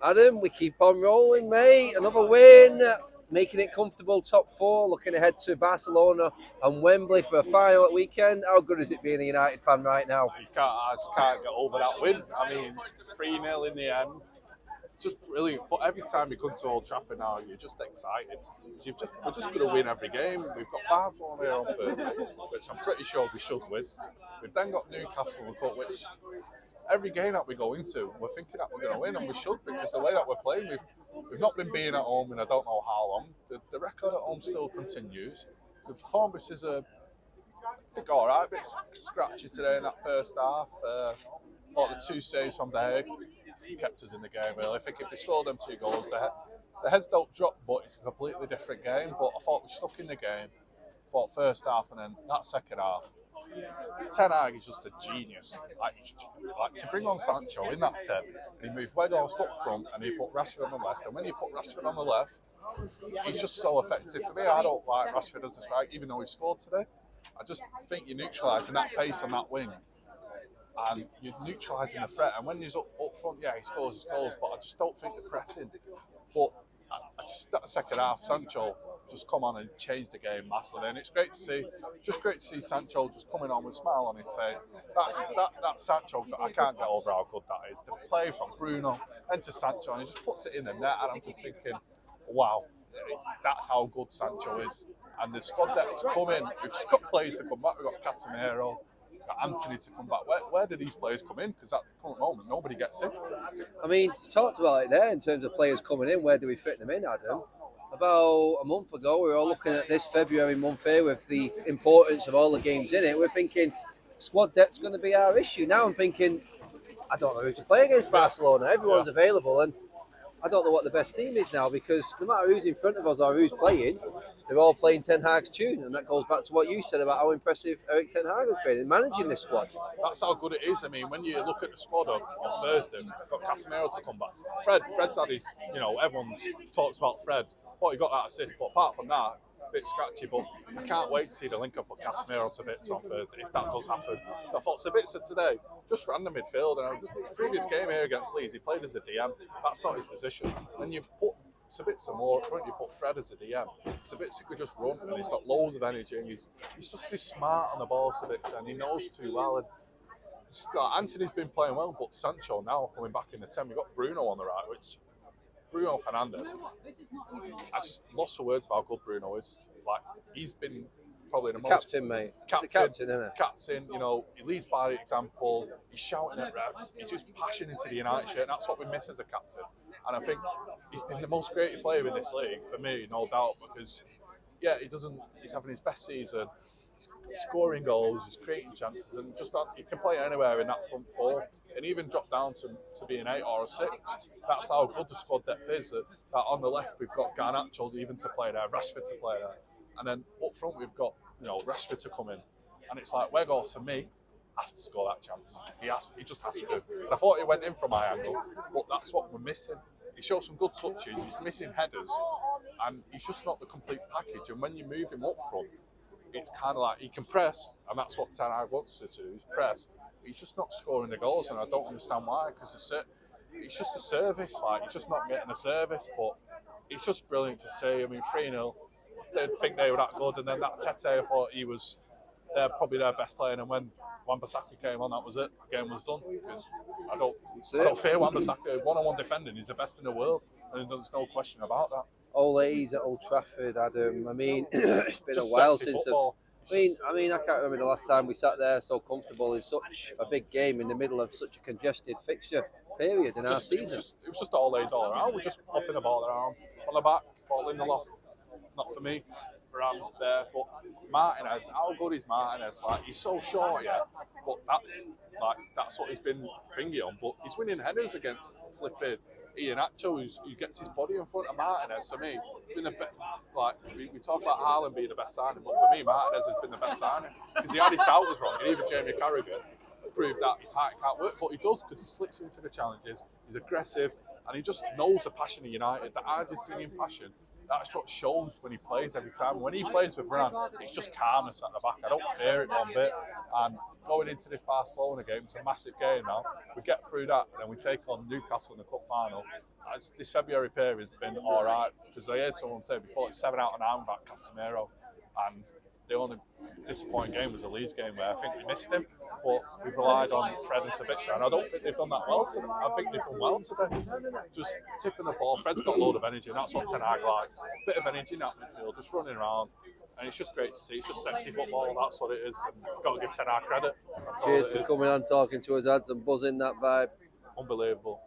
Adam, we keep on rolling, mate. Another win, making it comfortable top four, looking ahead to Barcelona and Wembley for a final at weekend. How good is it being a United fan right now? I just can't get over that win. I mean, 3-0 in the end. It's just brilliant. For every time you come to Old Trafford now, you're just excited. We're just going to win every game. We've got Barcelona here on Thursday, which I'm pretty sure we should win. We've then got Newcastle and Cup, which every game that we go into, we're thinking that we're going to win, and we should, because the way that we're playing, we've not been beaten at home in I don't know how long. The record at home still continues. The performances are, I think, all right, a bit scratchy today in that first half. Thought the 2 saves from there kept us in the game, really. I think if they scored them 2 goals, the heads don't drop, but it's a completely different game. But I thought we stuck in the game. Thought first half, and then that second half, Ten Hag is just a genius. Like to bring on Sancho in that 10, and he moved Weghorst up front, and he put Rashford on the left. And when you put Rashford on the left, he's just so effective. For me, I don't like Rashford as a strike, even though he scored today. I just think you're neutralising that pace on that wing, and you're neutralising the threat. And when he's up front, yeah, he scores his goals, but I just don't think the pressing. But I just that second half, Sancho just come on and change the game massively, and it's great to see. Just great to see Sancho just coming on with a smile on his face. That Sancho, I can't get over how good that is. To play from Bruno into Sancho, and he just puts it in the net, and I'm just thinking, wow, that's how good Sancho is. And the squad depth to come in, we've just got players to come back. We've got Casemiro, we've got Anthony to come back. Where do these players come in? Because at the current moment, nobody gets in. I mean, you talked about it there in terms of players coming in. Where do we fit them in, Adam? About a month ago, we were all looking at this February month here with the importance of all the games in it. We're thinking squad depth's going to be our issue. Now I'm thinking, I don't know who to play against Barcelona. Everyone's available, and I don't know what the best team is now, because no matter who's in front of us or who's playing, they're all playing Ten Hag's tune, and that goes back to what you said about how impressive Erik Ten Hag has been in managing this squad. That's how good it is. I mean, when you look at the squad on Thursday, we've got Casemiro to come back. Fred's had his, everyone's talks about Fred. Thought he got that assist, but apart from that, a bit scratchy. But I can't wait to see the link up with Casemiro Sabitzer on Thursday, if that does happen. I thought Sabitzer today just ran the midfield, and the previous game here against Leeds, he played as a DM. That's not his position. When you put Sabitzer more up front, you put Fred as a DM. Sabitzer could just run, and he's got loads of energy, and he's smart on the ball, Sabitzer, and he knows too well. And Anthony's been playing well, but Sancho now coming back in the 10. We've got Bruno on the right, which Bruno Fernandes, I just lost for words of how good Bruno is. Like, he's been probably the most captain, mate. Captain, isn't it? Captain, he leads by example. He's shouting at refs. He's just passionate into the United shirt, and that's what we miss as a captain. And I think he's been the most creative player in this league for me, no doubt, because he's having his best season. He's scoring goals, he's creating chances, and he can play anywhere in that front four, and even drop down to be an 8 or a 6. That's how good the squad depth is. That on the left we've got Garnacho even to play there, Rashford to play there, and then up front we've got Rashford to come in, and it's like Weghorst, for me, has to score that chance. He just has to. And I thought he went in from my angle, but that's what we're missing. He showed some good touches. He's missing headers, and he's just not the complete package. And when you move him up front, it's kind of like he can press, and that's what Ten Hag wants to do, is press. But he's just not scoring the goals, and I don't understand why, because it's just a service. Like, he's just not getting a service, but it's just brilliant to see. I mean, 3-0, didn't think they were that good, and then that Tete, I thought he was probably their best player, and when Wan-Bissaka came on, that was it. The game was done, because I don't fear Wan-Bissaka. One-on-one defending, he's the best in the world, and there's no question about that. All A's at Old Trafford, Adam. I mean, it's been a while since I mean, I can't remember the last time we sat there so comfortable in such a big game in the middle of such a congested fixture period in our season. It was just all A's all around. We're just popping the ball around on the back, falling the loft. Not for me, Varane there, but Martinez. How good is Martinez? Like, he's so short, yeah, but that's what he's been thingy on. But he's winning headers against flipping Iheanacho, who gets his body in front of Martinez. For me, been we talk about Haaland being the best signing, but for me, Martinez has been the best signing, because he had his doubters wrong, and even Jamie Carragher proved that his height can't work, but he does, because he slips into the challenges. He's aggressive, and he just knows the passion of United, the Argentinian passion. that's what shows when he plays every time. When he plays with Varane, it's just calmness at the back. I don't fear it one bit. And going into this Barcelona game, it's a massive game now. We get through that, and then we take on Newcastle in the cup final. This February period has been all right, because I heard someone say before it's 7 out of 9 back Casemiro, and the only disappointing game was the Leeds game where I think we missed him, but we've relied on Fred and Savic, and I don't think they've done that well today. I think they've done well today. Just tipping the ball. Fred's got a load of energy, and that's what Ten Hag likes. A bit of energy in that midfield, just running around. And it's just great to see. It's just sexy football, that's what it is. And got to give Ten Hag credit. That's Cheers for coming on, talking to us, Ads, and buzzing that vibe. Unbelievable.